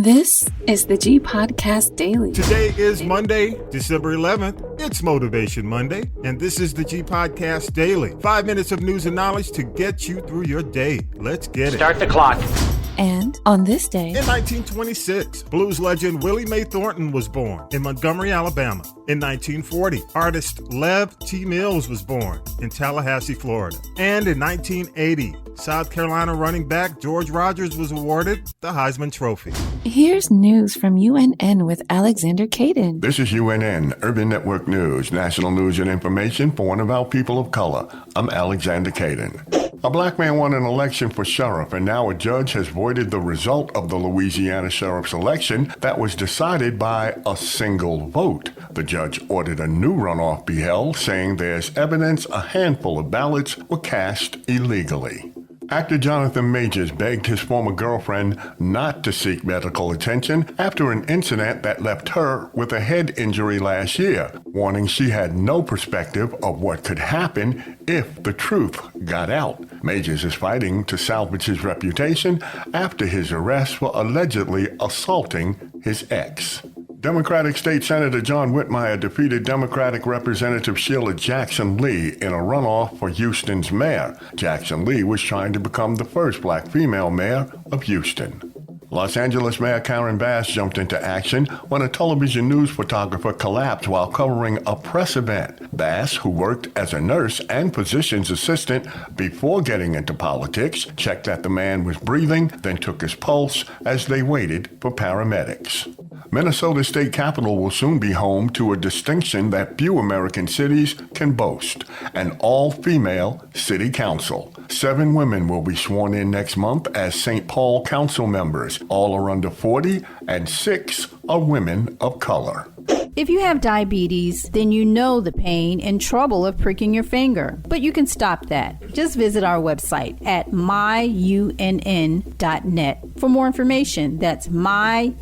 This is the G Podcast Daily. Today is Monday, December 11th. It's Motivation Monday, and this is the G Podcast Daily. 5 minutes of news and knowledge to get you through your day. Let's get it. Start the clock. And on this day, In 1926, blues legend Willie Mae Thornton was born in Montgomery, Alabama. In 1940, artist Lev T. Mills was born in Tallahassee, Florida. And in 1980, South Carolina running back George Rogers was awarded the Heisman Trophy. here's news from UNN with Alexander Caden. This is UNN, Urban Network News, national news and information for one of our people of color. I'm Alexander Caden. A black man won an election for sheriff, and now a judge has voided the result of the Louisiana sheriff's election that was decided by a single vote. The judge ordered a new runoff be held, saying there's evidence a handful of ballots were cast illegally. Actor Jonathan Majors begged his former girlfriend not to seek medical attention after an incident that left her with a head injury last year, warning she had no perspective of what could happen if the truth got out. Majors is fighting to salvage his reputation after his arrest for allegedly assaulting his ex. Democratic State Senator John Whitmire defeated Democratic Representative Sheila Jackson Lee in a runoff for Houston's mayor. Jackson Lee was trying to become the first black female mayor of Houston. Los Angeles Mayor Karen Bass jumped into action when a television news photographer collapsed while covering a press event. Bass, who worked as a nurse and physician's assistant before getting into politics, checked that the man was breathing, then took his pulse as they waited for paramedics. Minnesota State Capitol will soon be home to a distinction that few American cities can boast, an all-female city council. 7 women will be sworn in next month as St. Paul council members. All are under 40, and 6 are women of color. If you have diabetes, then you know the pain and trouble of pricking your finger. But you can stop that. Just visit our website at myunn.net for more information. That's myunn.net.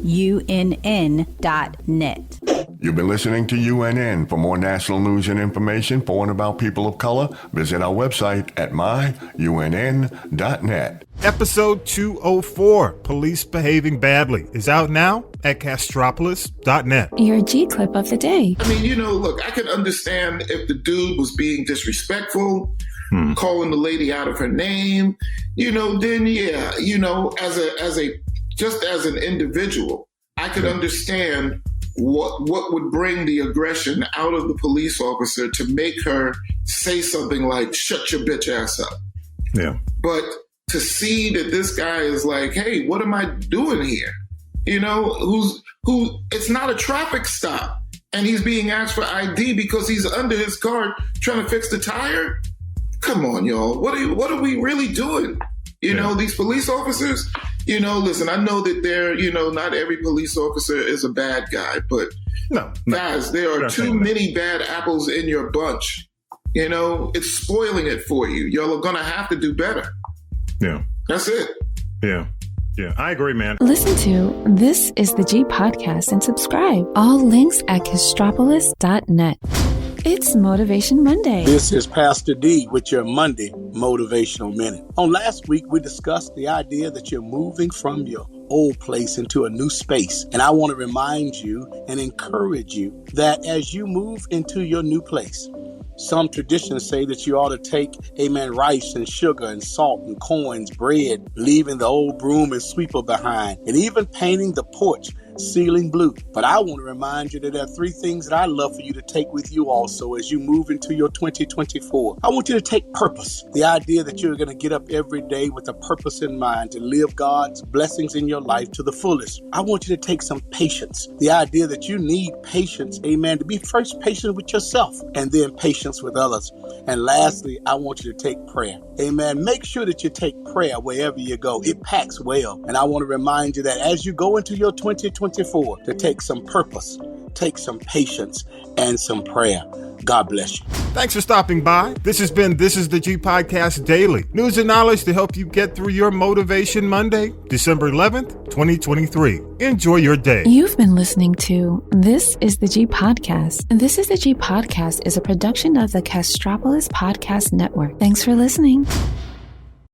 You've been listening to UNN. For more national news and information for and about people of color, visit our website at myunn.net. Episode 204, Police Behaving Badly, is out now at castropolis.net. Your G clip of the day. I mean, look, I could understand if the dude was being disrespectful, calling the lady out of her name, then yeah, just as an individual, I could understand what would bring the aggression out of the police officer to make her say something like, shut your bitch ass up. Yeah. But to see that this guy is like, hey, what am I doing here? It's not a traffic stop. And he's being asked for ID because he's under his car trying to fix the tire. Come on, y'all. What are we really doing? These police officers, listen, I know that they're, not every police officer is a bad guy, but guys, there are too many bad apples in your bunch. It's spoiling it for you. Y'all are going to have to do better. Yeah. That's it. Yeah. Yeah, I agree, man. Listen to This is the G Podcast and subscribe. All links at castropolis.net. It's Motivation Monday. This is Pastor D with your Monday Motivational Minute. On last week, we discussed the idea that you're moving from your old place into a new space. And I want to remind you and encourage you that as you move into your new place, some traditions say that you ought to take, rice and sugar and salt and coins, bread, leaving the old broom and sweeper behind, and even painting the porch ceiling blue. But I want to remind you that there are 3 things that I love for you to take with you also as you move into your 2024. I want you to take purpose, the idea that you're going to get up every day with a purpose in mind to live God's blessings in your life to the fullest. I want you to take some patience, the idea that you need patience, to be first patient with yourself and then patience with others. And lastly, I want you to take prayer. Make sure that you take prayer wherever you go. It packs well. And I want to remind you that as you go into your 2024, to take some purpose, take some patience, and some prayer. God bless you. Thanks for stopping by. This is the G Podcast Daily. News and knowledge to help you get through your Motivation Monday, December 11th, 2023. Enjoy your day. You've been listening to This is the G Podcast. This is the G Podcast is a production of the Castropolis Podcast Network. Thanks for listening.